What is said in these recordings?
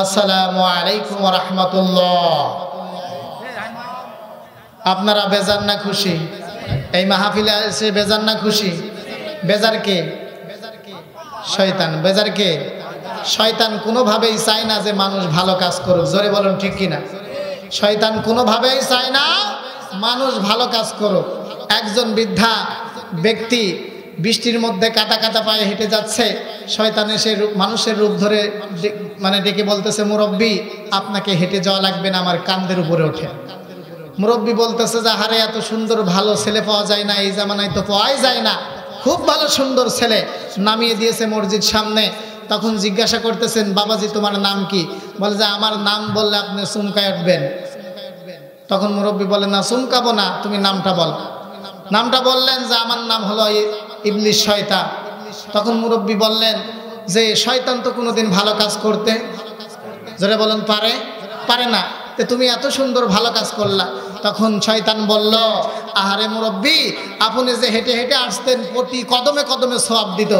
আসসালামু আলাইকুম ওয়া রাহমাতুল্লাহ। আপনারা বেজার না খুশি? এই মাহফিলে এসে বেজার না খুশি? বেজার কে? শয়তান। বেজার কে? শয়তান কোনোভাবেই চায় না যে মানুষ ভালো কাজ করুক। জোরে বলুন ঠিক কিনা? শয়তান কোনোভাবেই চায় না মানুষ ভালো কাজ করুক। একজন বৃদ্ধা ব্যক্তি বৃষ্টির মধ্যে কাটা কাটা পায়ে হেঁটে যাচ্ছে, শয়তান এসে মানুষের রূপ ধরে মানে ডেকে বলতেছে, মুরব্বী আপনাকে হেঁটে যাওয়া লাগবে না, আমার কাঁধের উপরে ওঠে। মুরব্বী বলতেছে যে হারে এত সুন্দর ভালো ছেলে পাওয়া যায় না, এই জামানায় তো পাওয়াই যায় না, খুব ভালো সুন্দর ছেলে। নামিয়ে দিয়েছে মসজিদ সামনে। তখন জিজ্ঞাসা করতেছেন, বাবাজি তোমার নাম কি? বলে যে আমার নাম বললে আপনি চুমকায় উঠবেন। তখন মুরব্বী বলে না চুমকাবো না, তুমি নামটা বল। নামটা বললেন যে আমার নাম হলো ইবলিস, শয়তান। তখন মুরব্বী বললেন যে শয়তান তো কোনোদিন ভালো কাজ করতে, জোরে বলেন, পারে? পারে না। তো তুমি এত সুন্দর ভালো কাজ করলা। তখন শয়তান বলল, আহারে মুরব্বী, আপনি যে হেঁটে হেঁটে আসতেন, প্রতি কদমে কদমে সওয়াব দিত,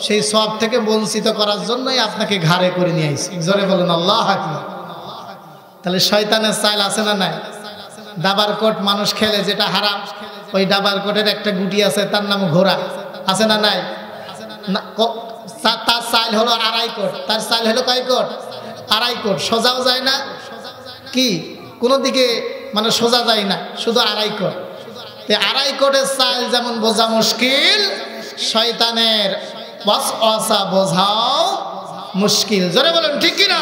সেই সওয়াব থেকে বঞ্চিত করার জন্যই আপনাকে ঘাড়ে করে নিয়ে আইছি। জোরে বলুন আল্লাহু আকবার। তাহলে শয়তানের চাল আছে না নাই? দাবার কোট মানুষ খেলে, যেটা হারাম। ওই দাবার কোটের একটা গুটি আছে, তার নাম ঘোড়া, আছে না নাই? তার চাইল হলো আড়াই কোট। তার চাইল হলো কয় কোট? আড়াই কোট। সোজাও যায় না, কি কোনো দিকে মানে সোজা যায় না, শুধু আড়াই কোট। আড়াই কোটের চাইল যেমন বোঝা মুশকিল, শয়তানের ওয়াসওয়াসা বোঝাও মুশকিল। জোরে বলেন ঠিক কিনা?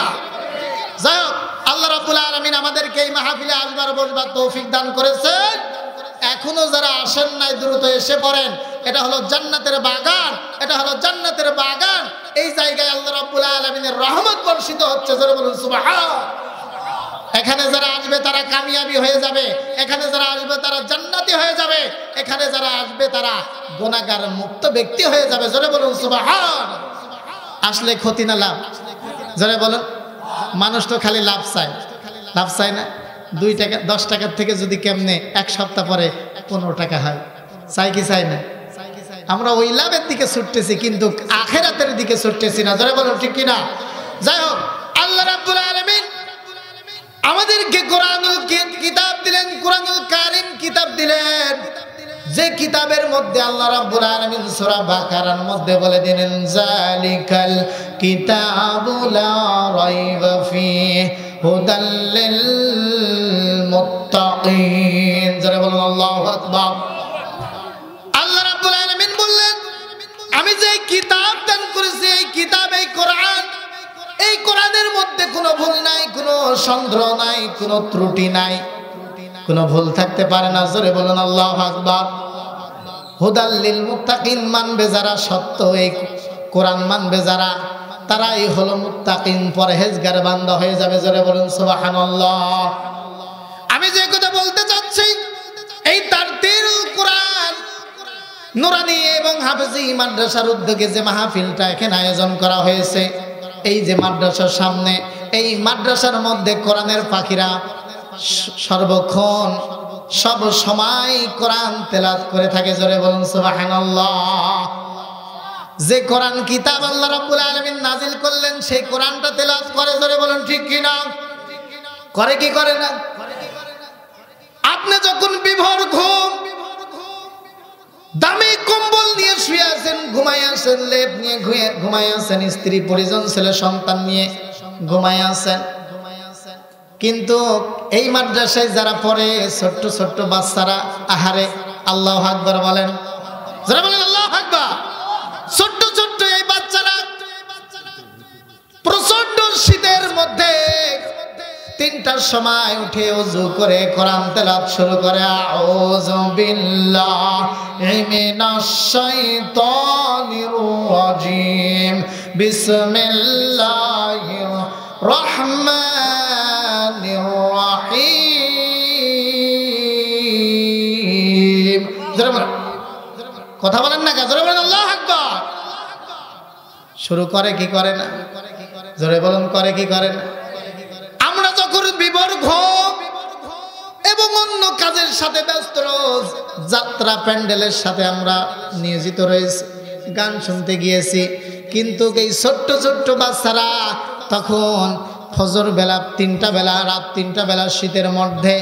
যাই হোক, আল্লাহ রাব্বুল আলামিন আমাদেরকে এই মাহফিলে আসবার বসবার তৌফিক দান করেছেন। এখনো যারা আসেন নাই দ্রুত এসে পড়েন। এটা হলো জান্নাতের বাগান, এটা হলো জান্নাতের বাগান। এই জায়গায় আল্লাহ রাব্বুল আলামিনের রহমত বর্ষিত হচ্ছে। জোরে বলুন সুবহান। এখানে যারা আসবে তারা কামিয়াবি হয়ে যাবে, এখানে যারা আসবে তারা জান্নাতি হয়ে যাবে, এখানে যারা আসবে তারা গুনাহগার মুক্ত ব্যক্তি হয়ে যাবে। জোরে বলুন সুবহান। আসলে ক্ষতি না লাভ? জোরে বলুন। মানুষ তো খালি লাভ চায়, লাভ চায় না? 2 টাকা 10 টাকার থেকে যদি কেমনে এক সপ্তাহ পরে 15 টাকা হয়, চাই কি চাই না? আমরা ওই লাভের দিকে ছুটতেছি, কিন্তু আখিরাতের দিকে ছুটতেছি না। জোরে বলুন ঠিক কিনা? যাই হোক, আল্লাহ রাব্বুল আলামিন আমাদেরকে কোরআনুল কিতাব দিলেন, কোরআনুল কারীম কিতাব দিলেন, যে কিতাবের মধ্যে আল্লাহ রাব্বুল আলামিন সূরা বাকারার মধ্যে বলে দিলেন, যালিকাল কিতাবু লা রাইবা ফীহি হুদাল লিল মুত্তাকিন। যারা বলেন আল্লাহু আকবার। আল্লাহ রাব্বুল আলামিন বললেন, আমি যে কিতাব দান করেছি, এই কিতাব, এই কোরআন, এই কোরআনের মধ্যে কোনো ভুল নাই, কোনো সন্দেহ নাই, কোনো ত্রুটি নাই, কোনো ভুল থাকতে পারে না। জোরে বলুন আল্লাহু আকবার। হুদাল লিল মুত্তাকিন, মানবে যারা, সত্য এই কোরআন মানবে যারা, তারাই হলো মুত্তাকিন, পরহেজগার বান্দা হয়ে যাবে। জোরে বলুন সুবহানাল্লাহ। আমি যে কথা বলতে চাচ্ছি, এই তারতিলুল কোরআন নুরানি এবং হাফেজি মাদ্রাসার উদ্যোগে যে মাহফিলটা এখানে আয়োজন করা হয়েছে, এই যে মাদ্রাসার সামনে, এই মাদ্রাসার মধ্যে কোরআনের পাখিরা সর্বক্ষণ সব সময় কোরআন তেলাওয়াত করে থাকে। জোরে বলুন সুবহানাল্লাহ। যে কোরআন কিতাব আল্লাহ রাব্বুল আলামিন নাজিল করলেন, সেই কোরআনটা তেলাওয়াত করে। জোরে বলুন ঠিক কি না? করে কি করে না? আপনি যখন বিভোর ঘুম, দামি কম্বল নিয়ে শুয়ে আছেন, ঘুমায় আছেন, লেপ নিয়ে ঘুমায় আছেন, স্ত্রী পরিজন ছেলে সন্তান নিয়ে ঘুমায় আছেন, কিন্তু এই মাদ্রাসায় যারা পড়ে, ছোট্ট ছোট্ট বাচ্চারা, আহারে আল্লাহু আকবার বলেন। যারা বলেন আল্লাহু আকবার। ছোট্ট ছোট্ট এই বাচ্চারা প্রচন্ড শীতের মধ্যে 3টার সময় উঠে ওযু করে কোরআন তেলাওয়াত শুরু করে। আউযু বিল্লাহি মিনাশ শাইতানির রাজিম, বিসমিল্লাহির রহমানির রহিম। কথা বলেন না, জোরে বলেন আল্লাহু আকবার। শুরু করে কি করে না? জোরে বলেন করে কি করে না? আমরা যখন বিভোর ঘুম এবং অন্য কাজের সাথে ব্যস্ত, রোজ যাত্রা প্যান্ডেলের সাথে আমরা নিয়োজিত রয়েছি, গান শুনতে গিয়েছি, কিন্তু এই ছোট্ট ছোট্ট বাচ্চারা তখন ফজর বেলা 3টা বেলা, রাত 3টা বেলা শীতের মধ্যে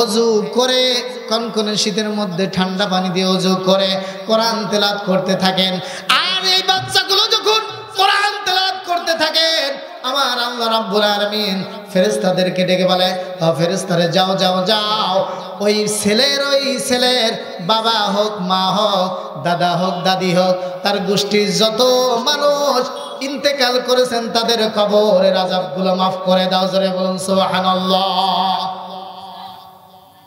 অজু করে, কনকনে শীতের মধ্যে ঠান্ডা পানি দিয়ে অজু করে কোরআন তেলাওয়াত করতে থাকেন। আর এই বাচ্চাগুলো যখন কোরআন তেলাওয়াত করতে থাকেন, আমার আল্লাহ রাব্বুল আলামিন ফেরেশতাদেরকে ডেকে বলে, ও ফেরেশতারা যাও যাও যাও, ওই ছেলের বাবা হোক, মা হোক, দাদা হোক, দাদি হোক, তার গোষ্ঠীর যত মানুষ ইন্তেকাল করেছেন তাদের কবরের আযাবগুলো মাফ করে দাও। জোরে বলুন সুবহানাল্লাহ।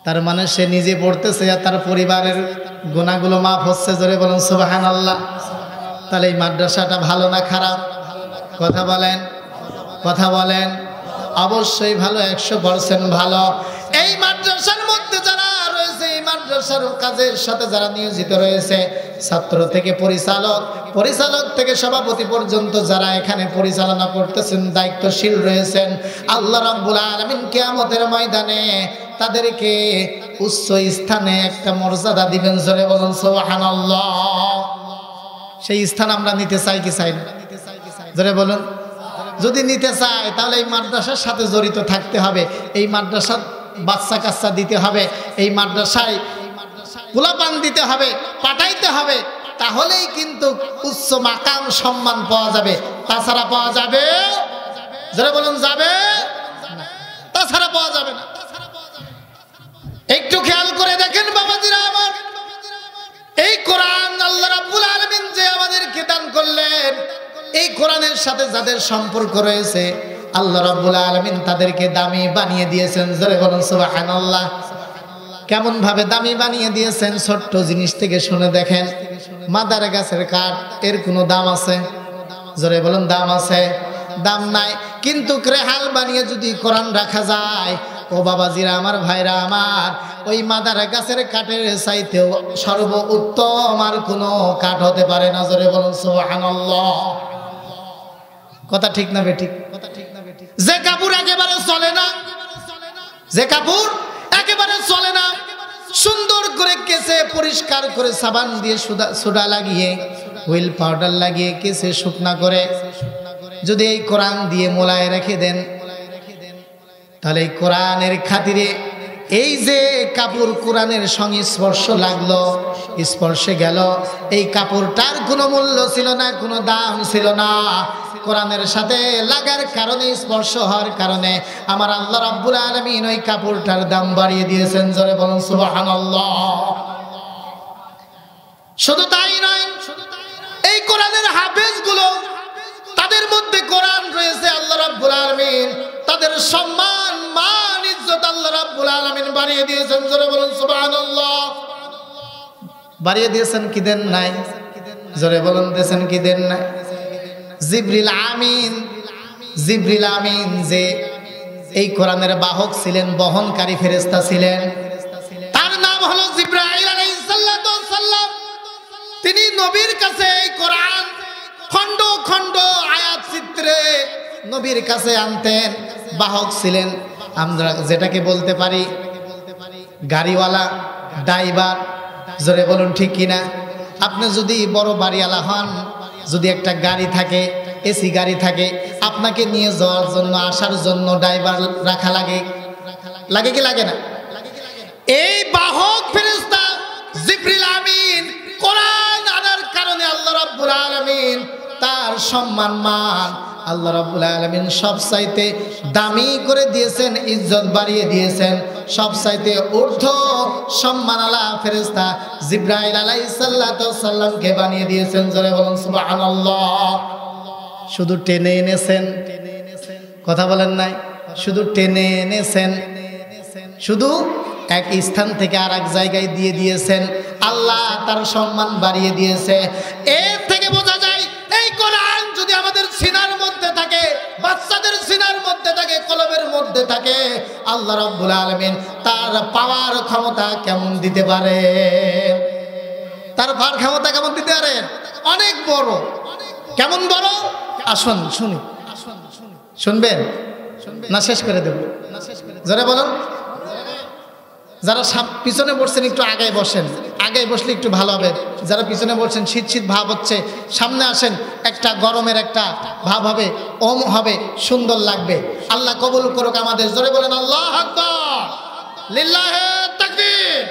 তার মানে সে নিজে পড়তেছে আর তার পরিবারের গুনাহগুলো মাফ হচ্ছে। জোরে বলুন সুবহানাল্লাহ। তাহলে এই মাদ্রাসাটা ভালো না খারাপ? কথা বলেন, কথা বলেন। অবশ্যই ভালো, 100% ভালো। এই মাদ্রাসার মধ্যে যারা রয়েছে, এই মাদ্রাসার কাজের সাথে যারা নিয়োজিত রয়েছে, ছাত্র থেকে পরিচালক, পরিচালক থেকে সভাপতি পর্যন্ত যারা এখানে পরিচালনা করতেছেন, দায়িত্বশীল রয়েছেন, আল্লাহ রাব্বুল আলামিন কিয়ামতের ময়দানে তাদেরকে উচ্চ স্থানে একটা মর্যাদা দিবেন। জোরে বলুন সুবহানাল্লাহ। সেই স্থান আমরা নিতে চাই কি চাই না? জোরে বলুন। যদি নিতে চাই তাহলে এই মাদ্রাসার সাথে জড়িত থাকতে হবে, এই মাদ্রাসার বাচ্চা কাচ্চা দিতে হবে, এই মাদ্রাসায় পোলাপান দিতে হবে, পাঠাইতে হবে, তাহলেই কিন্তু উচ্চ মাকাম সম্মান পাওয়া যাবে। তাছাড়া পাওয়া যাবে? যারা বলুন যাবে, তাছাড়া পাওয়া যাবে না। একটু খেয়াল করে দেখেন বাবাজিরা আমার, এই কোরআন আল্লাহ রাব্বুল আলামিন যে আমাদেরকে দান করলেন, এই কোরআনের সাথে যাদের সম্পর্ক রয়েছে আল্লাহ রাব্বুল আলামিন তাদেরকে দামি বানিয়ে দিয়েছেন। জোরে বলুন সুবহানাল্লাহ। কেমন ভাবে দামি বানিয়ে দিয়েছেন? ছোট্ট জিনিস থেকে শুনে দেখেন। মাদার গাছের কাঠ, এর কোনো দাম আছে? জোরে বলুন দাম আছে? দাম নাই। কিন্তু রেহাল বানিয়ে যদি কোরআন রাখা যায়, ও বাবাজিরা আমার, ভাইরা আমার, ওই মাদার গাছের কাঠের চাইতেও সর্বোত্তম আর কোনো কাঠ হতে পারে না। জোরে বলুন সুবহানাল্লাহ। কথা ঠিক না বেঠিক? যে কাপড় একেবারে চলে না, যে কাপড় একেবারে চলে না, সুন্দর করে কেসে পরিষ্কার করে সাবান দিয়ে সোডা লাগিয়ে, হুইল পাউডার লাগিয়ে কেসে শুকনা করে যদি এই কোরআন দিয়ে মোলায় রেখে দেন, তাহলে এই কোরআনের খাতিরে এই যে কাপড় কোরআনের সঙ্গে স্পর্শ লাগলো, স্পর্শে গেল, এই কাপড়টার কোনো মূল্য ছিল না, কোনো দাম ছিল না। কোরআনের সাথে লাগার কারণে, স্পর্শ হওয়ার কারণে আমার আল্লাহ রাব্বুল আলামিন ওই কাপড়টার দাম বাড়িয়ে দিয়েছেন। জোরে বলুন সুবহানাল্লাহ। শুধু তাই নয়, এই কোরআনের হাফেজগুলো, তাদের মধ্যে কোরআন রয়েছে, আল্লাহ রাব্বুল আলামিন তাদের সম্মান, মান, ইজ্জত আল্লাহ রাব্বুল আলামিন বাড়িয়ে দিয়েছেন। জোরে বলুন সুবহানাল্লাহ। বাড়িয়ে দিয়েছেন কি দেন নাই? জোরে বলুন দিয়েছেন কি দেন নাই? জিবরিল আমিন, জিবরিল আমিন যে এই কোরআনের বাহক ছিলেন, বহনকারী ফেরেশতা ছিলেন, তার নাম হলো জিবরাইল আলাইহিস সালাতু ওয়াস সালাম। তিনি নবীর কাছে এই কোরআন খণ্ড খণ্ড আয়াত চিত্রে নবীর কাছে আনতেন, বাহক ছিলেন। আমরা যেটাকে বলতে পারি গাড়িওয়ালা, ড্রাইভার। জোরে বলুন ঠিক কিনা? আপনি যদি বড় বাড়িওয়ালা হন, যদি একটা গাড়ি থাকে, এসি গাড়ি থাকে, আপনাকে নিয়ে যাওয়ার জন্য, আসার জন্য ড্রাইভার রাখা লাগে, লাগে কি লাগে না? এই বাহক ফেরেশতা জিবরিল আমিন কোরআন আনার কারণে আল্লাহ রাব্বুল আলামিন তার সম্মান, মান আল্লাহ রাব্বুল আলামিন সবচাইতে দামি করে দিয়েছেন, ইজ্জত বাড়িয়ে দিয়েছেন। সবচাইতে ঊর্ধ্ব সম্মানওয়ালা ফেরেশতা জিবরাইল আলাইহিস সালাতু ওয়াস সালামকে বানিয়ে দিয়েছেন। জোরে বলুন সুবহানাল্লাহ। শুধু টেনে এনেছেন, কথা বলেন নাই? শুধু টেনে এনেছেন, শুধু এক স্থান থেকে আর এক জায়গায় দিয়ে দিয়েছেন। আল্লাহ তার সম্মান বাড়িয়ে দিয়েছে। এর থেকে বোঝা যায় এই কোরআন যদি আমাদের সিনার মধ্যে থাকে, বাচ্চাদের সিনার মধ্যে থাকে, কলবের মধ্যে থাকে, আল্লাহ রাব্বুল আলামিন তার পাওয়ার ক্ষমতা কেমন দিতে পারে? তার পাওয়ার ক্ষমতা কেমন দিতে পারে? অনেক বড়। কেমন বড়? আসুন শুনি। শুনবেন না শেষ করে দেব? জোরে বলুন। যারা পিছনে বসছেন একটু আগে বসেন, আগে বসলে একটু ভালো হবে। যারা পিছনে বসছেন শীত শীত ভাব হচ্ছে, সামনে আসেন, একটা গরমের একটা ভাব হবে, ওম হবে, সুন্দর লাগবে। আল্লাহ কবুল করুক আমাদের। জোরে বলেন আল্লাহু আকবার, লিল্লাহে তাকবীর।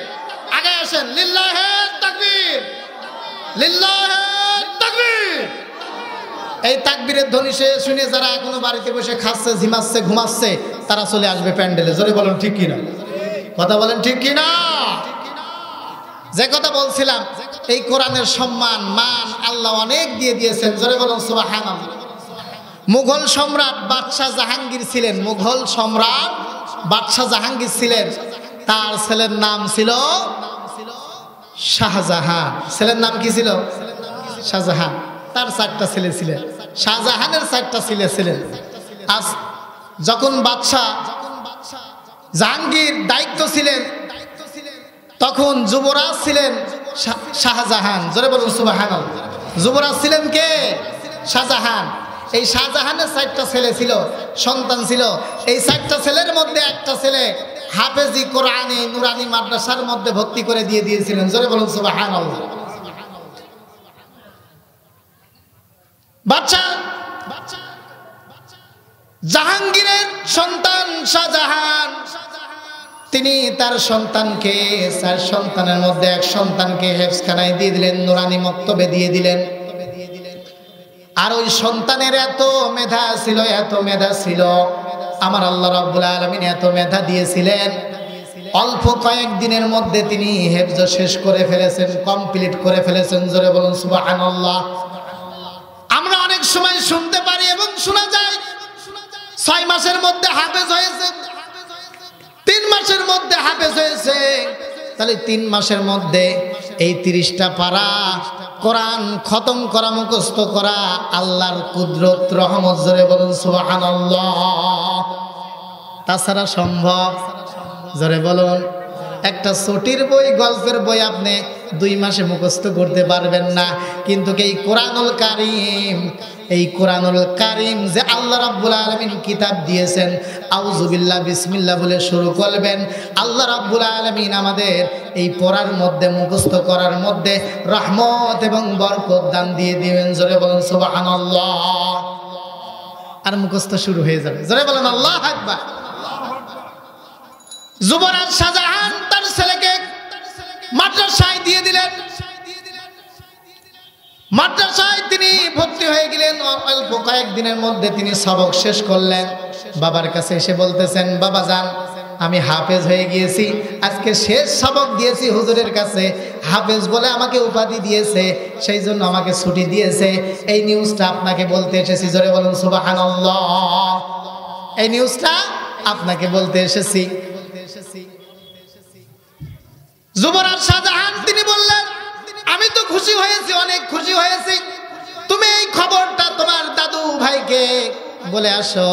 আগে আসেন, লিল্লাহে তাকবীর, লিল্লাহে তাকবীর। এই তাকবীরের ধ্বনি শুনে যারা এখনো বাড়িতে বসে খাচ্ছে, ঝিমাচ্ছে, ঘুমাচ্ছে, তারা চলে আসবে প্যান্ডেলে। জোরে বলেন ঠিক কিনা? কথা বলেন ঠিক কিনা? যে কথা বলছিলাম, এই কোরআনের সম্মান মান আল্লাহ অনেক দিয়ে দিয়েছেন। জোরে বলেন সুবহানাল্লাহ। মুঘল সম্রাট বাদশাহ জাহাঙ্গীর ছিলেন, মুঘল সম্রাট বাদশাহ জাহাঙ্গীর ছিলেন। তার ছেলের নাম ছিল শাহজাহান। ছেলের নাম কি ছিল? শাহজাহান। তার 4টা ছেলে ছিলেন। শাহজাহানের 4টা ছেলে ছিলেন। আজ যখন বাদশাহ জাহাঙ্গীর দায়িত্ব ছিলেন, তখন যুবরাজ ছিলেন শাহজাহান। জোরে বলুন সুবহানাল্লাহ। যুবরাজ ছিলেন কে? শাহজাহান। এই শাহজাহানের 4টা ছেলে ছিল, সন্তান ছিল। এই 4টা ছেলের মধ্যে একটা ছেলে হাফেজি কোরআনে নুরানি মাদ্রাসার মধ্যে ভর্তি করে দিয়ে দিয়েছিলেন। জোরে বলুন সুবহানাল্লাহ। বাদশাহ জাহাঙ্গীরের সন্তান শাহজাহান, তিনি তার সন্তানকে, 4 সন্তানের মধ্যে এক সন্তানকে হেফজখানায় দিয়ে দিলেন, নুরানি মক্তবে দিয়ে দিলেন। আর ওই সন্তানের এত মেধা ছিল, এত মেধা ছিল, আমার আল্লাহ রাব্বুল আলামিন এত মেধা দিয়েছিলেন, অল্প কয়েকদিনের মধ্যে তিনি হেফজ শেষ করে ফেলেছেন, কমপ্লিট করে ফেলেছেন। জোরে বলুন সুবহানাল্লাহ। আমরা অনেক সময় শুনতে পারি এবং শোনা যায় 6 মাসের মধ্যে হাফেজ হয়েছে, 3 মাসের মধ্যে হাফেজ হয়েছে। তাহলে 3 মাসের মধ্যে এই 30টা পারা কোরআন খতম করা, মুখস্থ করা আল্লাহর কুদরত, রহমত। জোরে বলুন সুবহানাল্লাহ। তাছাড়া সম্ভব? জোরে বলুন। একটা ছোটির বই, গল্পের বই আপনি 2 মাসে মুখস্থ করতে পারবেন না, কিন্তু এই কোরআনুল কারীম, এই কোরআনুল কারীম যে আল্লাহ রাব্বুল আলামিন কিতাব দিয়েছেন, আউযুবিল্লাহ বিসমিল্লাহ বলে শুরু করবেন। আল্লাহ রাব্বুল আলামিন আমাদের এই পড়ার মধ্যে, মুখস্থ করার মধ্যে রহমত এবং বরকত দান দিয়ে দিবেন। জোরে বলেন সুবহানাল্লাহ। আর মুখস্থ শুরু হয়ে যাবে। জোরে বলেন আল্লাহু আকবার। যুবরাজ শাহজাহান তার ছেলেকে মাদ্রাসায় দিয়ে দিলেন। মাদ্রাসায় তিনি ভর্তি হয়ে গেলেন। অল্প কয়েকদিনের মধ্যে তিনি সবক শেষ করলেন। বাবার কাছে এসে বলতেছেন, বাবা যান, আমি হাফেজ হয়ে গিয়েছি, আজকে শেষ সবক দিয়েছি হুজুরের কাছে, হাফেজ বলে আমাকে উপাধি দিয়েছে, সেই জন্য আমাকে ছুটি দিয়েছে। এই নিউজটা আপনাকে বলতে এসেছি। জোরে বলুন সুবহানাল্লাহ। এই নিউজটা আপনাকে বলতে এসেছি। যুবরাজ শাহজাহান তিনি বললেন, আমি তো খুশি হয়েছি, অনেক খুশি হয়েছি, তুমি এই খবরটা তোমার দাদু ভাইকে বলে আসো।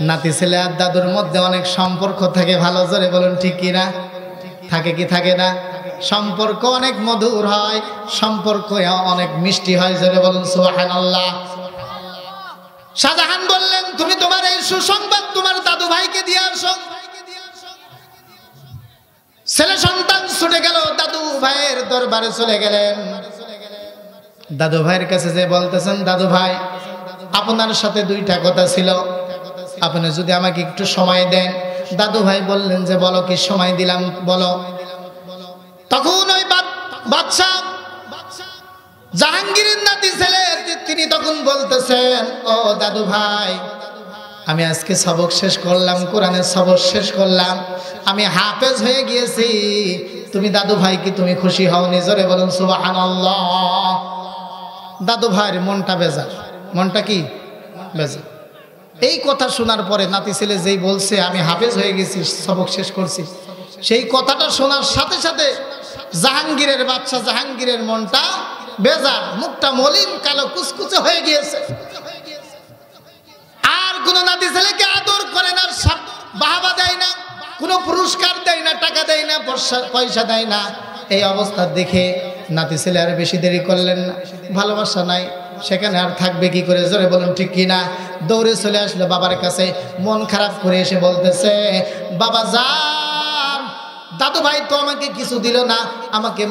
নাতি ছেলে আর দাদুর মধ্যে অনেক সম্পর্ক থাকে ভালো। জোরে বলুন ঠিক কিনা? থাকে কি থাকে না? সম্পর্ক অনেক মধুর হয়, সম্পর্ক অনেক মিষ্টি হয়। জোরে বলুন সুবহানাল্লাহ। শাহজাহান বললেন, তুমি তোমার এই সুসংবাদ তোমার দাদু ভাইকে দিয়ে আসো। ছেলে সন্তান ছুটে গেল, দাদু ভাইয়ের দরবারে চলে গেলেন। দাদু ভাইয়ের কাছে যে বলতেছেন, দাদু ভাই, আপনার সাথে 2টা কথা ছিল, আপনি যদি আমাকে একটু সময় দেন। দাদু ভাই বললেন যে, বলো, কি সময় দিলাম বলো। তখন ওই বাদশা জাহাঙ্গীরের নাতি ছেলে তিনি তখন বলতেছেন, ও দাদু ভাই, আমি আজকে সবক শেষ করলাম, কোরআনের সবক শেষ করলাম, আমি হাফেজ হয়ে গিয়েছি, তুমি দাদু ভাই কি তুমি খুশি হওনি? জোরে বলুন সুবহানাল্লাহ। দাদু ভাইয়ের মনটা বেজার। মনটা কি বেজার? এই কথা শোনার পরে নাতি ছেলে যেই বলছে আমি হাফেজ হয়ে গেছি, সবক শেষ করছি, সেই কথাটা শোনার সাথে সাথে জাহাঙ্গীরের বাদশা জাহাঙ্গীরের মনটা বেজার, মুখটা মলিন কালো কুচকুচে হয়ে গিয়েছে। আর কোন নাতি ছেলেকে আদর করে না, বাহাবা দেয় না, কোনো পুরস্কার দেয় না, টাকা দেয় না, পয়সা দেয় না। এই অবস্থা দেখে নাতি ছেলে আর বেশি দেরি করলেন না। ভালোবাসা নাই, সেখানে আর থাকবে কি করে? জোরে বলুন ঠিক কিনা? দৌড়ে চলে আসলো বাবার কাছে, মন খারাপ করে এসে বলতেছে, বাবা যান, দাদু ভাই তো আমাকে কিছু দিল না, আমাকে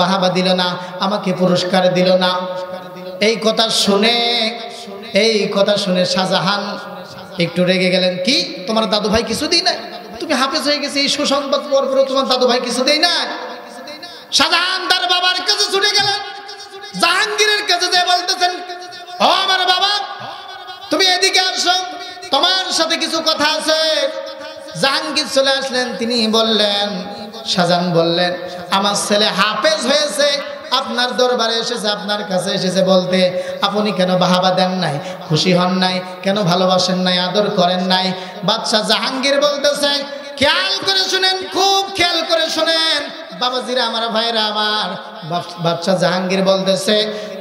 বাহাবা দিল না, আমাকে পুরস্কার দিল না। এই কথা শুনে শাহজাহান একটু রেগে গেলেন। কি, তোমার দাদু ভাই কিছু দিই না? তুমি হাফেজ হয়ে গেছে, এই সুসংবাদ পর পরে তোমার দাদু ভাই কিছু দেয় না? শাহজাহান তার বাবার কাছে ছুটে গেলেন, জাহাঙ্গীরের কাছে যে বলতেছেন, ও আমার বাবা, তুমি এদিকে আসো, তোমার সাথে কিছু কথা আছে। জাহাঙ্গীর চলে আসলেন, তিনি বললেন, শাহজাহান বললেন, আমার ছেলে হাফেজ হয়েছে, আপনার দরবারে এসেছে, আপনার কাছে এসেছে বলতে আপনি কেন বাহাবা দেন নাই, খুশি হন নাই, কেন ভালোবাসেন নাই, আদর করেন নাই? বাদশাহ জাহাঙ্গীর বলতেছে, খেয়াল করে শুনেন, খুব খেয়াল করে শুনেন বাবাজিরা, আমার ভাইরা আমার। বাদশাহ জাহাঙ্গীর বলতেছে,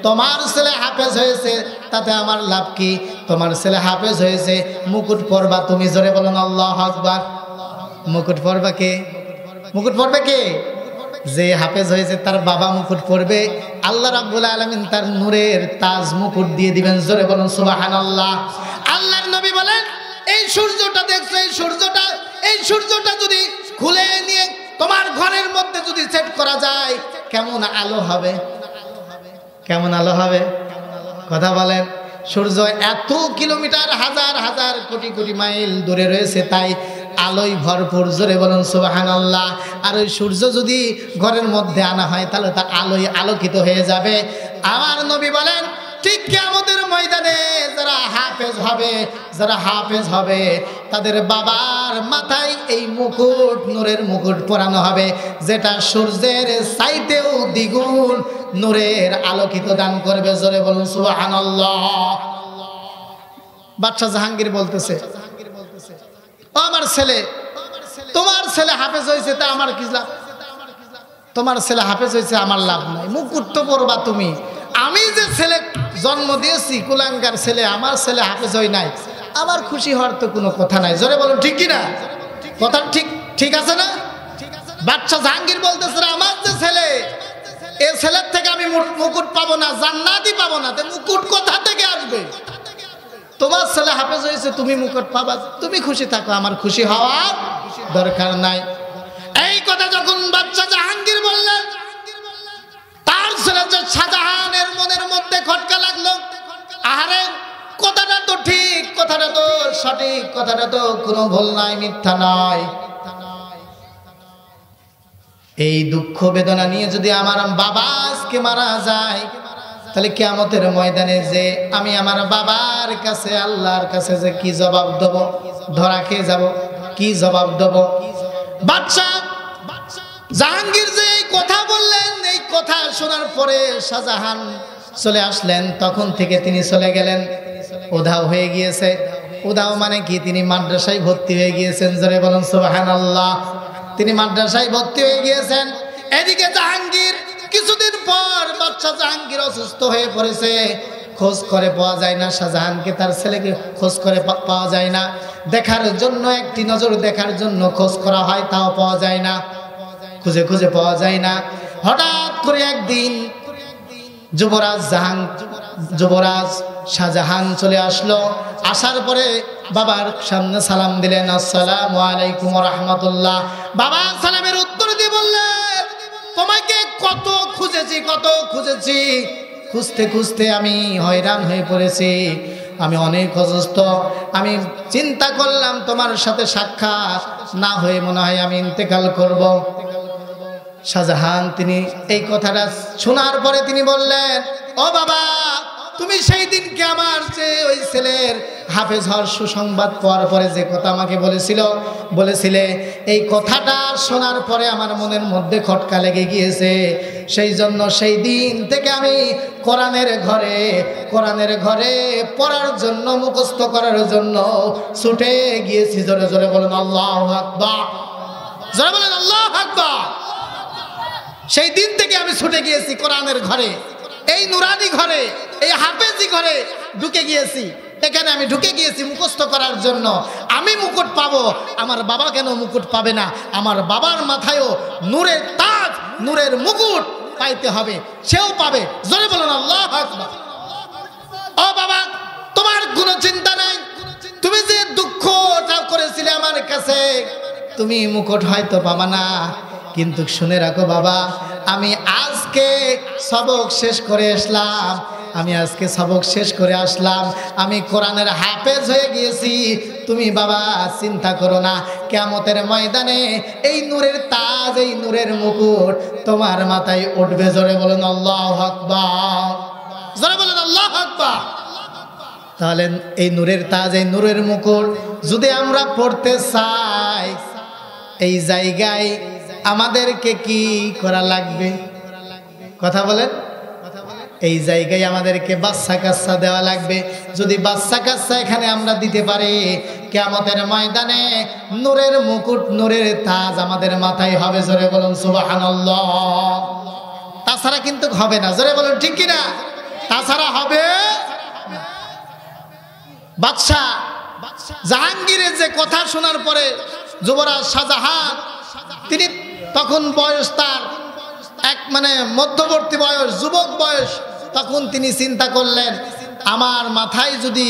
তোমার ছেলে হাফেজ হয়েছে তাতে আমার লাভ কি? তোমার ছেলে হাফেজ হয়েছে, মুকুট পরবা তুমি, জোরে বলেন আল্লাহু আকবার। মুকুট পরবা কে? মুকুট পরবে কে? যে হাফেজ হয়েছে তার বাবা মুকুট পরবে। আল্লাহ রাব্বুল আলামিন তার নূরের তাজ মুকুট দিয়ে দিবেন, জোরে বলুন সুবহানাল্লাহ। আল্লাহর নবী বলেন, এই সূর্যটা দেখছো, এই সূর্যটা যদি খুলে নিয়ে তোমার ঘরের মধ্যে যদি সেট করা যায়, কেমন আলো হবে? কেমন আলো হবে? কথা বলেন। সূর্য এত কিলোমিটার, হাজার হাজার কোটি কোটি মাইল দূরে রয়েছে, তাই আলোয় ভরপুর, জোরে বলুন সুবহানাল্লাহ। আর ওই সূর্য যদি ঘরের মধ্যে আনা হয় তাহলে তা আলোয় আলোকিত হয়ে যাবে। আমার নবী বলেন, ঠিক কিয়ামতের ময়দানে যারা হাফেজ হবে তাদের বাবার মাথায় এই মুকুট, নূরের মুকুট পরানো হবে, যেটা সূর্যের চাইতেও দ্বিগুণ নূরের আলোকিত দান করবে, জোরে বলুন সুবহানাল্লাহ। বাদশাহ জাহাঙ্গীর বলতেছে, ও আমার ছেলে, তোমার ছেলে হাফেজ হয়েছে তা আমার কি লাভ? তোমার ছেলে হাফেজ হয়েছে, আমার লাভ নাই, মুকুট তো পরবা তুমি। আমি যে ছেলে জন্ম দিয়েছি, কুলাঙ্গার ছেলে, আমার ছেলে হাফেজ হয় নাই, আমার খুশি হওয়ার তো কোনো কথা নাই, জোরে বলুন ঠিক কিনা? কথা ঠিক আছে না? বাদশাহ জাহাঙ্গীর বলতেছে, আমার যে ছেলে, এই ছেলের থেকে আমি মুকুট পাবো না, জান্নাতই পাবো না, তো মুকুট কোথা থেকে আসবে? তোমার ছেলে হাফেজ হয়েছে, তুমি মুকুট পাবা, তুমি খুশি থাকো, আমার খুশি হওয়ার দরকার নাই। এই কথা যখন বাদশাহ জাহাঙ্গীর বললেন, তার ছেলে যে শাহজাহানের মনের মধ্যে খটকা লাগলো। আহারে, কথাটা তো ঠিক, কথাটা তো সঠিক, কথাটা তো কোনো ভুল নাই, মিথ্যা নয়। এই দুঃখ বেদনা নিয়ে যদি আমার বাবা আজকে মারা যায়, তাহলে কিয়ামতের ময়দানে যে আমি আমার বাবার কাছে, আল্লাহর কাছে যে কি জবাব দেব? ধরা খেয়ে যাব, কি জবাব দেব? বাদশাহ জাহাঙ্গীর যে এই কথা বললেন, এই কথা শোনার পরে শাহজাহান চলে আসলেন, তখন থেকে তিনি চলে গেলেন, উধাও হয়ে গিয়েছে। উধাও মানে কি? তিনি মাদ্রাসায় ভর্তি হয়ে গিয়েছেন, জোরে বলুন সুবহানাল্লাহ। তিনি মাদ্রাসায় ভর্তি হয়ে গিয়েছেন। এদিকে জাহাঙ্গীর, কিছুদিন পর বাদশাহ জাহাঙ্গীর অসুস্থ হয়ে পড়েছে, খোঁজ করে পাওয়া যায় না শাহজাহানকে, তার ছেলেকে খোঁজ করে পাওয়া যায় না। দেখার জন্য, একটি নজর দেখার জন্য খোঁজ করা হয়, তাও পাওয়া যায় না, খুঁজে খুঁজে পাওয়া যায় না। হঠাৎ করে একদিন যুবরাজ শাহজাহান চলে আসলো। আসার পরে বাবার সামনে সালাম দিলেন, আসসালামু আলাইকুম ওয়া রাহমাতুল্লাহ। বাবা সালামের উত্তর দিয়ে বললেন, তোমাকে কত খুঁজেছি, খুঁজতে খুঁজতে আমি হয়রান হয়ে পড়েছি, আমি অনেক অসুস্থ। আমি চিন্তা করলাম তোমার সাথে সাক্ষাৎ না হয়ে মনে হয় আমি ইন্তেকাল করব। শাহজাহান তিনি এই কথাটা শোনার পরে তিনি বললেন, ও বাবা, তুমি সেই দিনকে আমার যে ওই ছেলের হাফেজ হওয়ার সুসংবাদ পাওয়ার পরে যে কথা আমাকে বলেছিলে, এই কথাটা শোনার পরে আমার মনের মধ্যে খটকা লেগে গিয়েছে। সেই জন্য সেই দিন থেকে আমি কোরআনের ঘরে পড়ার জন্য, মুখস্থ করার জন্য ছুটে গিয়েছি। জোরে জোরে বলেন আল্লাহু আকবার, জোরে বলেন আল্লাহু আকবার। সেই দিন থেকে আমি ছুটে গিয়েছি কোরআনের ঘরে, এই নুরানি ঘরে, এই হাফেজি ঘরে ঢুকে গিয়েছি। এখানে আমি ঢুকে গিয়েছি মুখস্থ করার জন্য। আমি মুকুট পাবো, আমার বাবা কেন মুকুট পাবে না? আমার বাবার মাথায়ও নূরের তাজ, নূরের মুকুট পাইতে হবে, সেও পাবে। জোরে বলুন আল্লাহু আকবার। ও বাবা, তোমার কোনো চিন্তা নাই, তুমি যে দুঃখটা করেছিলে আমার কাছে, তুমি মুকুট হয়তো পাবা না, কিন্তু শুনে রাখো বাবা, আমি আজকে সবক শেষ করে আসলাম, আমি কোরআনের হাফেজ হয়ে গিয়েছি। তুমি বাবা চিন্তা করো না, কিয়ামতের ময়দানে এই নূরের তাজ, এই নূরের মুকুট তোমার মাথায় উঠবে। জোরে বলুন আল্লাহু আকবার, জোরে বলুন আল্লাহু আকবার। তাহলে এই নূরের তাজ, এই নূরের মুকুট যদি আমরা পড়তে চাই, এই জায়গায় আমাদেরকে কি করা লাগবে? কথা বলেন। এই জায়গায় আমাদেরকে বাচ্চা কাচ্চা দেওয়া লাগবে। যদি বাচ্চা কাচ্চা এখানে আমরা দিতে পারি, কিয়ামতের ময়দানে নূরের মুকুট, নূরের তাজ আমাদের মাথায় হবে। জোরে বলুন সুবহানাল্লাহ। তাছাড়া কিন্তু হবে না। জোরে বলুন ঠিক কিনা? তাছাড়া হবে। বাদশা জাহাঙ্গীরের যে কথা শোনার পরে যুবরাজ শাহজাহান, তিনি তখন বয়স তার মধ্যবর্তী বয়স, যুবক বয়স, তখন তিনি চিন্তা করলেন, আমার মাথায় যদি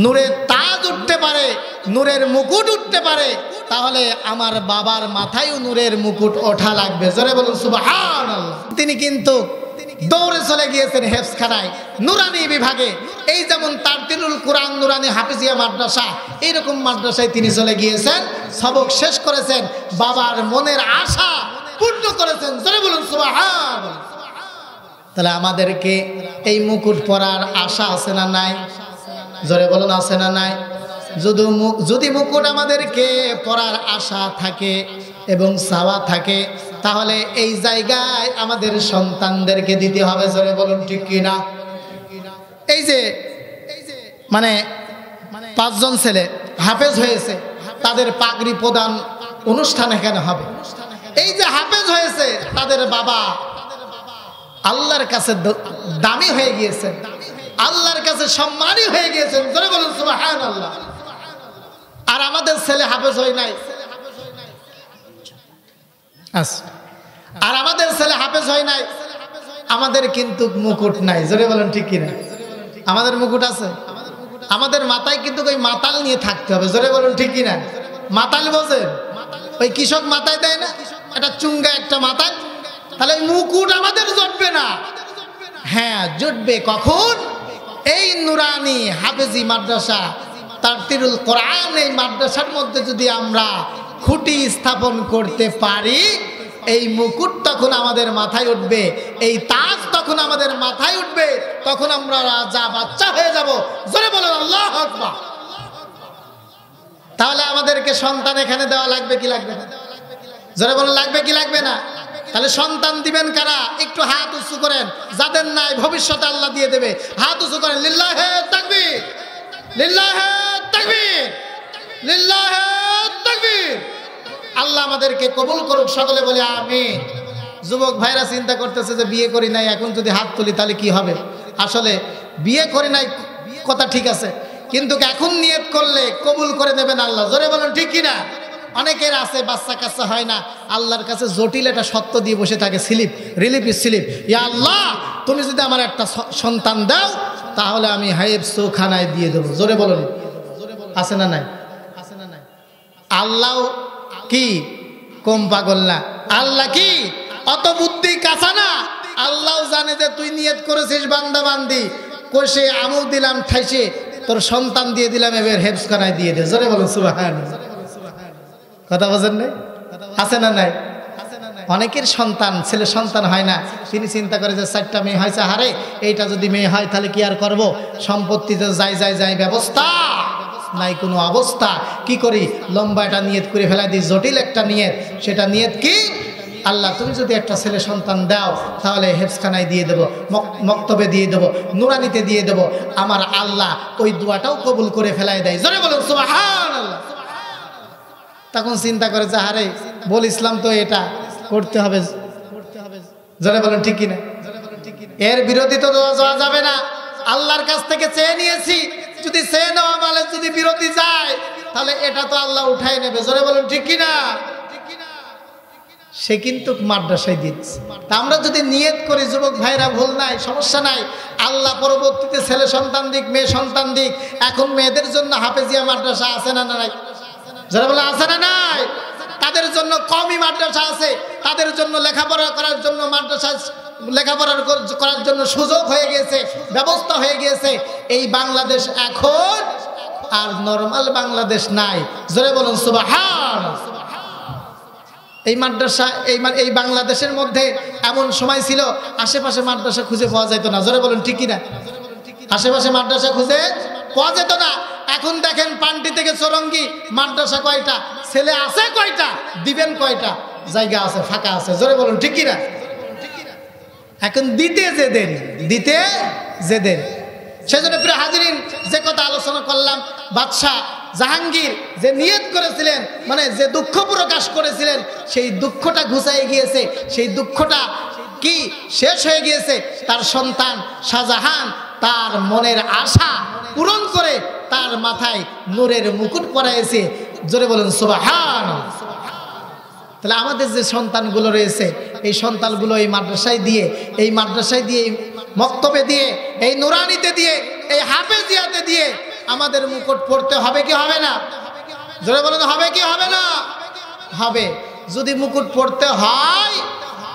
নূরের তাজ উঠতে পারে, নূরের মুকুট উঠতে পারে, তাহলে আমার বাবার মাথায়ও নূরের মুকুট ওঠা লাগবে। জোরে বলুন সুবহানাল্লাহ। তিনি কিন্তু দৌড়ে চলে গিয়েছেন হেফজখানায়, নুরানি বিভাগে। এই যেমন তারতিলুল কুরআন নুরানি হাফিজিয়া মাদ্রাসা, এইরকম মাদ্রাসায় তিনি চলে গিয়েছেন, সবক শেষ করেছেন, বাবার মনের আশা পূর্ণ করেছেন। জোরে বলুন সুবহানাল্লাহ। তাহলে আমাদেরকে এই মুকুট পরার আশা আছে না নাই? জোরে বলুন আছে না নাই? যদি মুকুট আমাদেরকে পরার আশা থাকে এবং চাওয়া থাকে, তাহলে এই জায়গায় আমাদের সন্তানদেরকে দিতে হবে। জোরে বলুন ঠিক কিনা? এই যে 5জন ছেলে হাফেজ হয়েছে, তাদের পাগড়ি প্রদান অনুষ্ঠান এখানে হবে। এই যে হাফেজ হয়েছে, তাদের বাবা আল্লাহর কাছে দামি হয়ে গিয়েছেন, আল্লাহর কাছে সম্মানী হয়ে গিয়েছেন। জোরে বলুন সুবহানাল্লাহ। আর আমাদের ছেলে হাফেজ হয় নাই, আমাদের কিন্তু মুকুট নাই। জোরে বলেন ঠিক কিনা? আমাদের মুকুট আছে, আমাদের মাথায় কিন্তু ওই মাতাল নিয়ে থাকতে হবে। জোরে বলুন ঠিক কিনা? মাতাল বোঝেন? ওই কৃষক মাথায় দেয় না, এটা চুঙ্গা একটা মাথায়, তাহলে মুকুট আমাদের জুটবে না। হ্যাঁ জুটবে কখন? এই নুরানি হাফেজি মাদ্রাসা, তারতিলুল কুরআন, এই মাদ্রাসার মধ্যে যদি আমরা খুঁটি স্থাপন করতে পারি, এই মুকুট তখন আমাদের মাথায় উঠবে, এই তাজ তখন আমাদের মাথায় উঠবে, তখন আমরা রাজা বাচ্চা হয়ে যাব। জোরে বলুন আল্লাহু আকবার। তাহলে আমাদেরকে সন্তান এখানে দেওয়া লাগবে কি লাগবে না? জোরে বলুন লাগবে কি লাগবে না? তাহলে সন্তান দিবেন কারা? একটু হাত উঁচু করেন। যাদের নাই ভবিষ্যতে আল্লাহ দিয়ে দেবে। হাত উঁচু করেন। লিল্লাহে তাকবীর, লিল্লাহে তাকবীর, লিল্লাহে তাকবীর। আল্লাহ আমাদেরকে কবুল করুক, সকলে বলে আমিন। যুবক ভাইরা চিন্তা করতেছে যে বিয়ে করি নাই, এখন যদি হাত তুলি তাহলে কি হবে? আসলে বিয়ে করি নাই কথা ঠিক আছে, কিন্তু এখন নিয়ত করলে কবুল করে নেবেন আল্লাহ। জোরে বলুন ঠিক কিনা? অনেকের আছে বাচ্চা কাচ্চা হয় না, আল্লাহর কাছে জটিল একটা সত্য দিয়ে বসে থাকে, স্লিপ, রিলিফ স্লিপ। ইয়া আল্লাহ, তুমি যদি আমার একটা সন্তান দাও, তাহলে আমি হাইফজখানায় দিয়ে দেবো। জোরে বলুন আছে না নাই? আল্লাহ কি কম পাগল না? আল্লাহ কি অত বুদ্ধি কাঁচা না? আল্লাহ জানে যে তুই নিয়ত করেছিস বান্দা বান্দি, কোষে আমল দিলাম ঠাইসে, তোর সন্তান দিয়ে দিলাম, এবার হেফজখানায় দিয়ে দে। জোরে বলুন সুবহানাল্লাহ। কথা বোঝেন নাই? আছে না নাই? অনেকের সন্তান, ছেলে সন্তান হয় না, তিনি চিন্তা করে যে 4টা মেয়ে হয়েছে, হারে এইটা যদি মেয়ে হয় তাহলে কি আর করবো, সম্পত্তিতে যাই ব্যবস্থা নাই, কোনো অবস্থা। কি করি? লম্বা একটা নিয়ত করে ফেলা দিই, জটিল একটা নিয়ত। সেটা নিয়ত কি? আল্লাহ তুমি যদি একটা ছেলে সন্তান দাও, তাহলে হেফজখানায় দিয়ে দেবো, মক্তবে দিয়ে দেবো, নুরানিতে দিয়ে দেবো। আমার আল্লাহ ওই দোয়াটাও কবুল করে ফেলাই দেয়। জোরে বলুন সুবহানাল্লাহ। তখন চিন্তা করে যে হারে বল ইসলাম তো এটা করতে হবে। জোরে বলুন ঠিক কিনা? এর বিরোধী তো যাওয়া যাবে না। আল্লাহর কাছ থেকে চেয়ে নিয়েছি, যদি চেয়ে নেওয়া মানে যদি বিরোধী যায়, তাহলে এটা তো আল্লাহ উঠাই নেবে। জোরে বলুন ঠিক কিনা? সে কিন্তু মাদ্রাসায় দিচ্ছে। তা আমরা যদি নিয়ত করি, যুবক ভাইরা ভুল নাই, সমস্যা নাই, আল্লাহ পরবর্তীতে ছেলে সন্তান দিক, মেয়ে সন্তান দিক। এখন মেয়েদের জন্য হাফেজিয়া মাদ্রাসা আছে না নাই? যারা বলে আছে না নাই? জন্য কওমি মাদ্রাসা আছে, তাদের জন্য লেখাপড়া করার জন্য মাদ্রাসা লেখাপড়া করার জন্য সুযোগ হয়ে গিয়েছে, ব্যবস্থা হয়ে গিয়েছে। এই বাংলাদেশ এখন আর নরমাল বাংলাদেশ নাই। জোরে বলুন সুবহানাল্লাহ। এই মাদ্রাসা এই বাংলাদেশের মধ্যে এমন সময় ছিল আশেপাশে মাদ্রাসা খুঁজে পাওয়া যেত না। জোরে বলুন ঠিক কিনা? আশেপাশে মাদ্রাসা খুঁজে পাওয়া যেত না। এখন দেখেন পান্টি থেকে চরঙ্গি মাদ্রাসা কয়টা, ছেলে আছে কয়টা, দিবেন কয়টা, জায়গা আছে ফাঁকা আছে। জোরে বলুন ঠিক কিনা? এখন দিতে যে দেন, দিতে যে দেন। সেজন্য প্রিয় হাজিরিন, যে কথা আলোচনা করলাম, বাদশাহ জাহাঙ্গীর যে নিয়ত করেছিলেন, মানে যে দুঃখ প্রকাশ করেছিলেন, সেই দুঃখটা ঘুচাই গিয়েছে। সেই দুঃখটা কি শেষ হয়ে গিয়েছে। তার সন্তান শাহজাহান তার মনের আশা পূরণ করে তার মাথায় নূরের মুকুট পরাইছে। জোরে বলুন সুবহানাল্লাহ। তাহলে আমাদের যে সন্তানগুলো রয়েছে, এই সন্তানগুলো এই মাদ্রাসায় দিয়ে, এই মাদ্রাসায় দিয়ে, এই মক্তবে দিয়ে, এই নুরানিতে দিয়ে, এই হাফেজিয়াতে দিয়ে আমাদের মুকুট পড়তে হবে কি হবে না? জোরে বলুন হবে কি হবে না? হবে। যদি মুকুট পড়তে হয়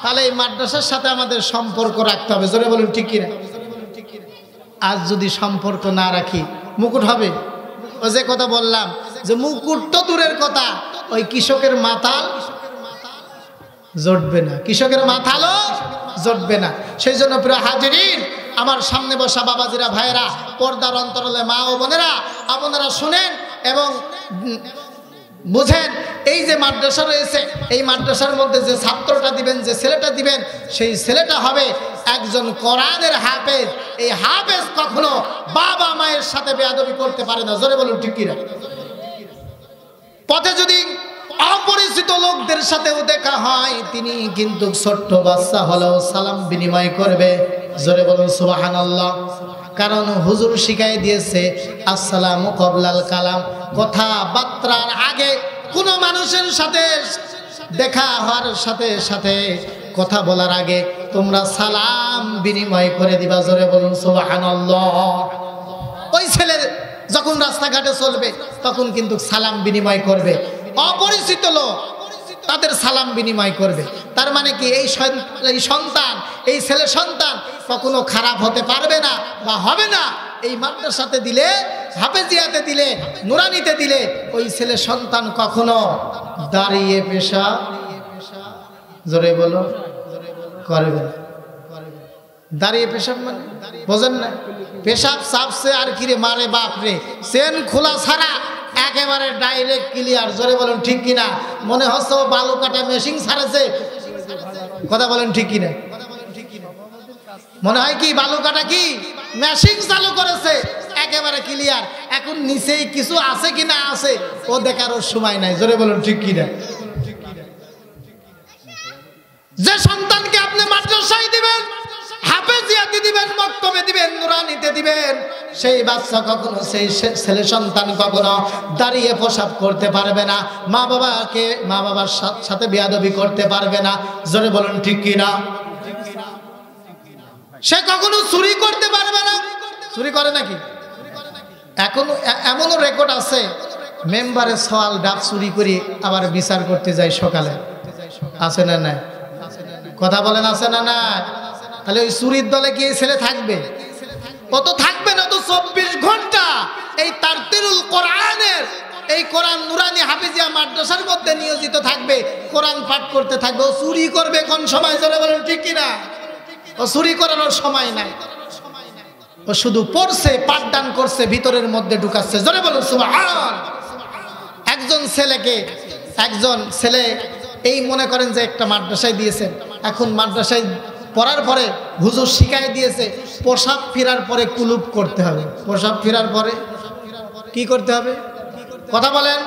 তাহলে এই মাদ্রাসার সাথে আমাদের সম্পর্ক রাখতে হবে। জোরে বলুন ঠিক কিনা? আজ যদি সম্পর্ক না রাখি মুকুট হবে? ওই যে কথা বললাম যে মুকুট তো দূরের কথা, ওই কৃষকের মাথাল জটবে না, কৃষকের মাথালও জটবে না। সেই জন্য প্রিয় হাজিরিন, আমার সামনে বসা বাবাজিরা, ভাইয়েরা, পর্দার অন্তরালে মা ও বোনেরা, আপনারা শুনেন এবং বুঝেন। এই যে মাদ্রাসা রয়েছে, এই মাদ্রাসার মধ্যে যে ছাত্রটা দিবেন, যে ছেলেটা দিবেন, সেই ছেলেটা হবে একজন কোরআনের হাফেজ। এই হাফেজ কখনো বাবা মায়ের সাথে বেয়াদবি করতে পারে না। জোরে বলুন ঠিক কিনা? পথে যদি অপরিচিত লোকদের সাথেও দেখা হয়, তিনি কিন্তু ছোট্ট বাচ্চা হলেও সালাম বিনিময় করবে। জোরে বলুন সুবহানাল্লাহ। কারণ হুজুর শিখাই দিয়েছে আসসালামু ক্বাবলাল কালাম, কথাবার্তার আগে কোনো মানুষের সাথে দেখা হওয়ার সাথে সাথে, কথা বলার আগে তোমরা সালাম বিনিময় করে দিবা। জোরে বলুন সুবহানাল্লাহ। ওই ছেলে যখন রাস্তাঘাটে চলবে তখন কিন্তু সালাম বিনিময় করবে। অপরিচিত লোক তাদের সালাম বিনিময় করবে। তার মানে কি এই সন্তান, এই ছেলে সন্তান কখনো খারাপ হতে পারবে না বা হবে না। এই মাদ্রাসাতে দিলে, হাফেজিয়াতে দিলে, নুরানিতে দিলে ওই ছেলে সন্তান কখনো দাঁড়িয়ে পেশা, জোরে বলো, করবে না। দাঁড়িয়ে পেশাব মানে বোঝেন না? পেশাব সাফসে আর কিরে মারে বাপরে, চেন খোলা ছাড়া একেবারে ডাইরেক্ট ক্লিয়ার। জোরে বলেন ঠিক কিনা? মনে হচ্ছে ও বালু কাটা মেশিন ছাড়েছে। কথা বলেন ঠিক কিনা? মনে হয় কি বালু কাটা কি মেশিন চালু করেছে, একেবারে ক্লিয়ার। এখন নিচেই কিছু আছে কিনা আছে ও দেখারও সময় নাই। জোরে বলেন ঠিক কিনা? যে সন্তানকে আপনি মাদ্রাসায় দিবেন, হাফেজিয়াতে দিবেন, মক্তবে দিবেন, নুরানিতে দিবেন, সেই বাচ্চা কখনো, সেই ছেলে সন্তান কখনো দাঁড়িয়ে প্রসাব করতে পারবে না, মা বাবার সাথে বেয়াদবি করতে পারবে না। জোরে বলুন ঠিক কিনা? সে কখনো চুরি করতে পারবে না। চুরি করে নাকি? এখন এমনও রেকর্ড আছে, মেম্বারে সওয়াল ডাব চুরি করে আবার বিচার করতে যায় সকালে। আছে না নাই? কথা বলেন আছে না নাই? তাহলে ওই চুরির দলে কি ছেলে থাকবে? ও তো থাকবে না। তো 24 ঘন্টা এই তারতিরুল কোরআনের, এই কোরআন নুরানি হাফেজিয়া মাদ্রাসার মধ্যে নিয়োজিত থাকবে, কোরআন পাঠ করতে থাকবে। ও চুরি করবে কোন সময়? জোরে বলেন ঠিক কিনা? ও চুরি করার সময় নাই। ও শুধু পড়ছে, পাঠদান করছে, ভিতরের মধ্যে ঢুকাচ্ছে। জোরে বলুন সুবহানাল্লাহ। একজন ছেলে এই মনে করেন যে একটা মাদ্রাসায় দিয়েছেন, এখন মাদ্রাসায় পড়ার পরে হুজুর শিখাই দিয়েছে প্রসাব ফেরার পরে কুলুপ করতে হবে। প্রসাব ফেরার পরে কি করতে হবে? কথা বলেন।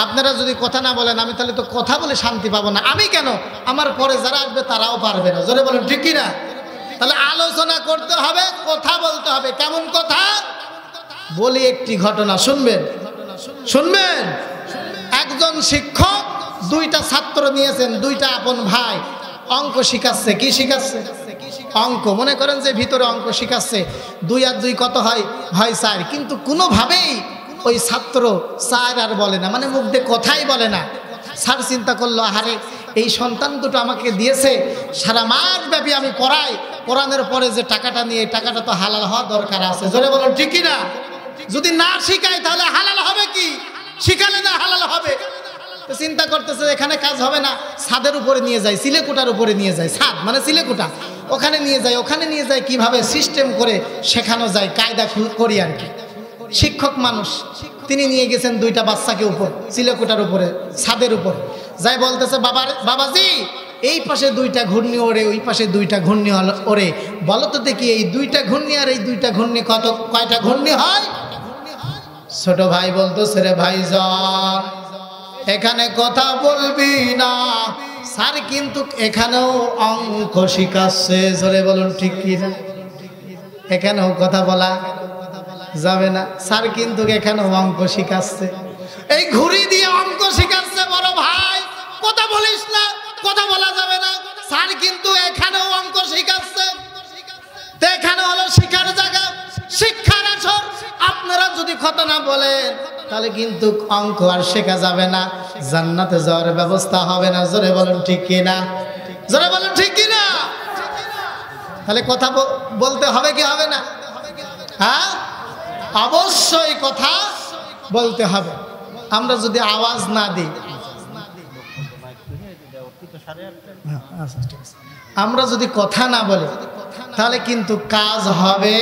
আপনারা যদি কথা না বলেন, আমি তাহলে তো কথা বলে শান্তি পাবো না। আমি কেন, আমার পরে যারা আসবে তারাও পারবে না। জোরে বলেন ঠিক কিনা? তাহলে আলোচনা করতে হবে, কথা বলতে হবে। কেমন কথা? বলি একটি ঘটনা, শুনবেন? একজন শিক্ষক 2টা ছাত্র নিয়েছেন, 2টা আপন ভাই। অঙ্ক শিখাচ্ছে। কি শিখাচ্ছে? অঙ্ক। মনে করেন যে ভিতরে অঙ্ক শিখাচ্ছে। 2 আর 2 কত হয়? 4। কিন্তু কোনোভাবেই ওই ছাত্র 4 আর বলে না, মানে মুখ দিয়ে কথাই বলে না। স্যার চিন্তা করলো, আরে এই সন্তান দুটো আমাকে দিয়েছে, সারা মাস ব্যাপী আমি পড়াই, পড়ানোর পরে যে টাকাটা নিয়ে, টাকাটা তো হালাল হওয়া দরকার আছে। জোরে বলুন ঠিক কি না? যদি না শিখাই তাহলে হালাল হবে কি? শিখালে না হালাল হবে। তো চিন্তা করতেছে এখানে কাজ হবে না, ছাদের উপরে নিয়ে যায়, সিলেকুটার উপরে নিয়ে যায়, ছাদ মানে সিলেকুটা, ওখানে নিয়ে যায়। ওখানে নিয়ে যায় কিভাবে সিস্টেম করে শেখানো যায়, কায়দা করি আর কি। শিক্ষক মানুষ, তিনি নিয়ে গেছেন দুইটা বাচ্চাকে উপর সিলেকুটার উপরে, ছাদের উপর যাই বলতেছে, বাবাজি এই পাশে দুইটা ঘূর্ণি ওড়ে, ওই পাশে দুইটা ঘূর্ণি ওড়ে, বলো তো দেখি এই দুইটা ঘূর্ণি আর এই দুইটা ঘূর্ণি কয়টা ঘূর্ণি হয়? ছোট ভাই বলতেছে, রে ভাইজান এখানে কথা বলবি না, স্যার কিন্তু এখানেও অঙ্ক শিখাচ্ছে। জোরে বলুন ঠিক কি না? এখানেও কথা বলা যাবে না, স্যার কিন্তু এখানেও অঙ্ক শিখাচ্ছে। এই ঘুড়ি দিয়ে অঙ্ক শিখাচ্ছে। বড় ভাই কথা বলিস না, কথা বলা যাবে না, স্যার কিন্তু এখানেও অঙ্ক শিখাচ্ছে। তো এখানে হলো শিক্ষার জায়গা, শিক্ষার আসর। আপনারা যদি কথা না বলেন তাহলে কিন্তু অঙ্ক আর শেখা যাবে না, জান্নাতে যাওয়ার ব্যবস্থা হবে না। জোরে বলুন ঠিক কি না? জোরে বলুন ঠিক কি না? তাহলে কথা বলতে হবে কি হবে না? হ্যাঁ, অবশ্যই কথা বলতে হবে। আমরা যদি আওয়াজ না দিই, আমরা যদি কথা না বলি তাহলে কিন্তু কাজ হবে।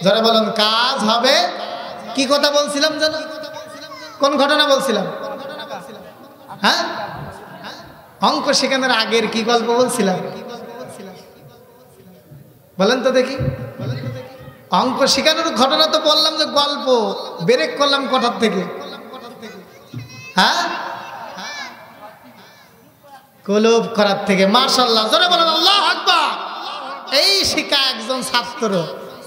যারা বলেন কাজ হবে। কি কথা বলছিলাম জানো? কোন ঘটনা বলছিলাম? হ্যাঁ, অঙ্ক শেখানোর আগের কি গল্প বলছিলাম বলেন তো দেখি। অঙ্ক শেখানোর ঘটনা তো বললাম যে গল্প, ব্রেক করলাম কোথার থেকে? হ্যাঁ, কলব করার থেকে। মাশাআল্লাহ, জোরে বলেন আল্লাহু আকবার। এই শিক্ষা একজন ছাত্র,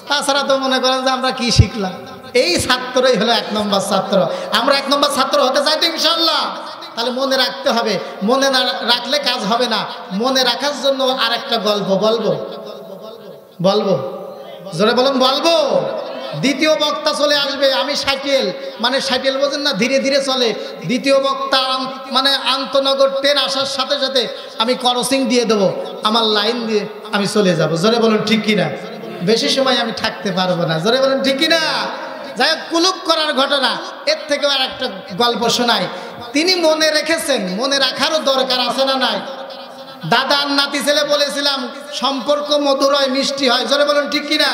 তাছাড়া তো মনে করেন যে আমরা কি শিখলাম। এই ছাত্রই হলো 1 নম্বর ছাত্র। আমরা 1 নম্বর ছাত্র হতে চাই তো ইনশাআল্লাহ। তাহলে মনে রাখতে হবে, মনে না রাখলে কাজ হবে না। মনে রাখার জন্য আর একটা গল্প বলবো। জোরে বলুন বলবো। দ্বিতীয় বক্তা চলে আসবে, আমি সাইকেল মানে সাইকেল বোঝেন না, ধীরে ধীরে চলে। দ্বিতীয় বক্তা মানে আন্তনগর ট্রেন আসার সাথে সাথে আমি ক্রসিং দিয়ে দেবো, আমার লাইন দিয়ে আমি চলে যাব। জোরে বলুন ঠিক কিনা? বেশি সময় আমি থাকতে পারবো না। জোরে বলুন ঠিক কিনা? যাই হোক, কুলুপ করার ঘটনা, এর থেকে আর একটা গল্প শোনাই। তিনি মনে রেখেছেন, মনে রাখারও দরকার আছে না নাই? দাদার নাতি ছেলে বলেছিলাম সম্পর্ক মধুর হয়, মিষ্টি হয়। জোরে বলুন ঠিক কিনা?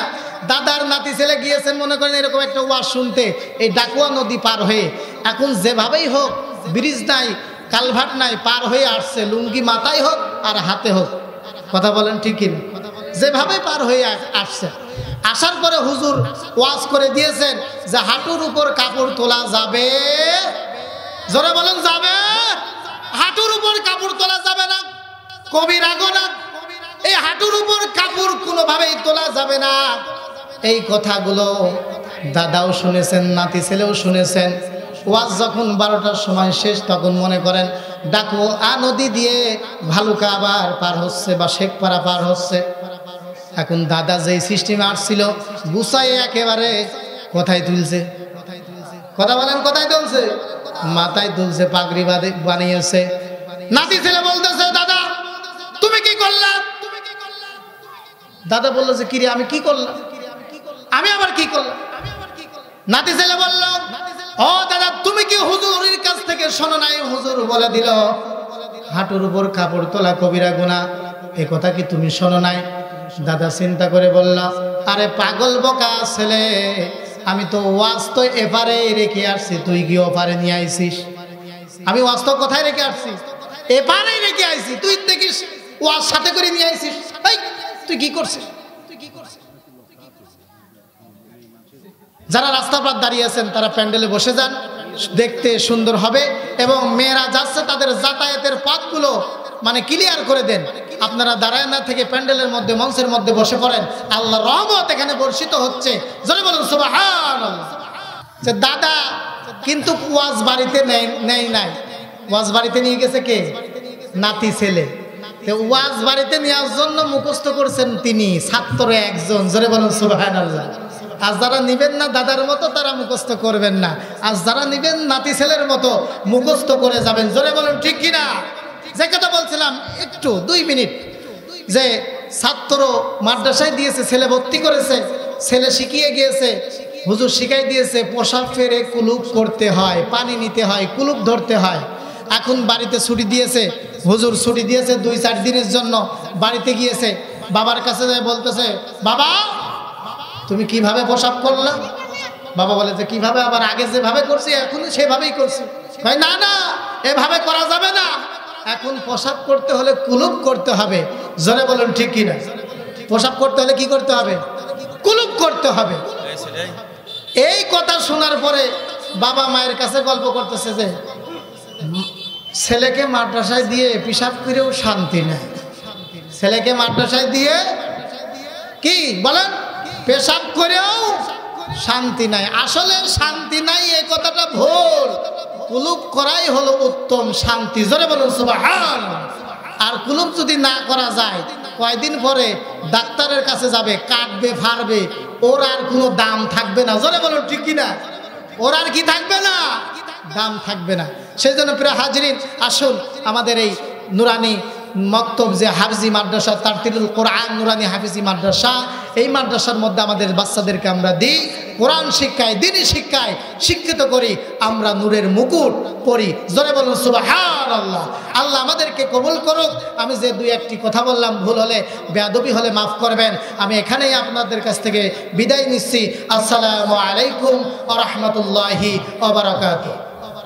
দাদার নাতি ছেলে গিয়েছেন মনে করেন এরকম একটা ওয়াজ শুনতে, এই ডাকুয়া নদী পার হয়ে। এখন যেভাবেই হোক, ব্রিজ নাই, কালভার্ট নাই, পার হয়ে আসছে, লুঙ্গি মাথায় হোক আর হাতে হোক। কথা বলেন ঠিক কিনা? যেভাবে পার হয়ে আসছে। আসার পরে হুজুর ওয়াজ করে দিয়েছেন যে হাঁটুর উপর কাপড় তোলা যাবে। জোরে বলেন যাবে। হাঁটুর উপর কাপড় তোলা যাবে না, কবির আগোনা। এই হাঁটুর উপর কাপড় কোনোভাবেই তোলা যাবে না। এই কথাগুলো দাদাও শুনেছেন, নাতি ছেলেও শুনেছেন। ওয়াজ যখন 12টার সময় শেষ, তখন মনে করেন ডাকুয়া নদী দিয়ে ভালুকা আবার পার হচ্ছে বা শেখপাড়া পার হচ্ছে। এখন দাদা যেই সিস্টেমে আসছিল, গুছাই একেবারে কোথায় তুলছে? কথা বলেন কোথায় তুলছে? মাথায় তুলছে, পাগড়ি বানিয়েছে। নাতি ছেলে বলতেছে, দাদা তুমি কি করলা? দাদা বললো যে কিরে আমি কি করলাম? আমি আবার কি করলাম? নাতি ছেলে বলল, ও দাদা তুমি কি হুজুরের কাছ থেকে শোনো নাই? হুজুর বলে দিল হাঁটুর উপর কাপড় তোলা কবিরা গুনাহ। এ কথা কি তুমি শোনো নাই? দাদা চিন্তা করে বলল, আরে পাগল বোকা ছেলে, আমি তো ওয়াজ তো এপারে রেখে আসছি, তুই কি ওপারে নিয়ে আইছিস? আমি ওয়াজ তো কোথায় রেখে আসছি? এপারে রেখে আইছি, তুই দেখিস ওয়াজ সাথে করে নিয়ে আইছিস। তুই কি করছিস? যারা রাস্তা পার দাঁড়িয়ে আছেন তারা প্যান্ডেলে বসে যান, দেখতে সুন্দর হবে। এবং মেয়েরা যাচ্ছে তাদের যাতায়াতের পথগুলো মানে ক্লিয়ার করে দেন। আপনারা দাঁড়ায় না থেকে প্যান্ডেলের মধ্যে, মঞ্চের মধ্যে বসে পড়েন। আল্লাহর রহমত এখানে বর্ষিত হচ্ছে। জোরে বলুন সুবহানাল্লাহ। যে দাদা কিন্তু ওয়াজ বাড়িতে নেই নাই, ওয়াজ বাড়িতে নিয়ে গেছে কে? নাতি ছেলে। ওয়াজ বাড়িতে নেওয়ার জন্য মুখস্থ করছেন তিনি, ছাত্র একজন। জোরে বলুন সুবহানাল্লাহ। আর যারা নিবেন না দাদার মতো তারা মুখস্থ করবেন না, আর যারা নিবেন নাতি ছেলের মতো মুখস্থ করে যাবেন। জোরে বলুন ঠিক কিনা? যে কথা বলছিলাম একটু 2 মিনিট, যে ছাত্র মাদ্রাসায় দিয়েছে, ছেলে ভর্তি করেছে, ছেলে শিখিয়ে গিয়েছে, হুজুর শিখাই দিয়েছে পোশাক ফেরে কুলুপ করতে হয়, পানি নিতে হয়, কুলুপ ধরতে হয়। এখন বাড়িতে ছুটি দিয়েছে, হুজুর ছুটি দিয়েছে 2-4 দিনের জন্য, বাড়িতে গিয়েছে, বাবার কাছে যায় বলতেছে, বাবা তুমি কিভাবে পোশাক করলা? বাবা বলে যে কিভাবে, আবার আগে যেভাবে করছি এখন সেভাবেই করছি। কয় না না, এভাবে করা যাবে না, এখন পোশাক করতে হলে কুলুপ করতে হবে। জোরে বলুন ঠিক কিনা? পোশাক করতে হলে কি করতে হবে? কুলুপ করতে হবে। এই কথা শোনার পরে বাবা মায়ের কাছে গল্প করতেছে যে ছেলেকে মাদ্রাসায় দিয়ে পিশাব করেও শান্তি নেই, ছেলেকে মাদ্রাসায় দিয়ে কি বলেন পেশাব করেও শান্তি নাই। আসলে শান্তি নাই এই কথাটা ভুল, কুলুপ করাই হলো উত্তম শান্তি। জোরে বলুন সুবহানাল্লাহ। আর কুলুপ যদি না করা যায়, কয়দিন পরে ডাক্তারের কাছে যাবে, কাটবে ফাড়বে, ওর আর কোনো দাম থাকবে না। জোরে বলুন ঠিক কিনা? ওর আর কি থাকবে না? দাম থাকবে না। সেই জন্য প্রিয় হাজরিন, আসুন আমাদের এই নুরানি মক্তব যে হাফিজি মাদ্রাসা, তারতিলুল কোরআন নুরানি হাফিজি মাদ্রাসা, এই মাদ্রাসার মধ্যে আমাদের বাচ্চাদেরকে আমরা দিই কোরআন শিক্ষায়, দ্বীনি শিক্ষায় শিক্ষিত করি, আমরা নূরের মুকুট পরি। জোরে বলুন সুবহানাল্লাহ। আল্লাহ আমাদেরকে কবুল করুক। আমি যে 2-1টি কথা বললাম ভুল হলে, বেয়াদবি হলে মাফ করবেন। আমি এখানেই আপনাদের কাছ থেকে বিদায় নিচ্ছি। আসসালামু আলাইকুম ওয়া রাহমাতুল্লাহি ওয়া বারাকাতুহু।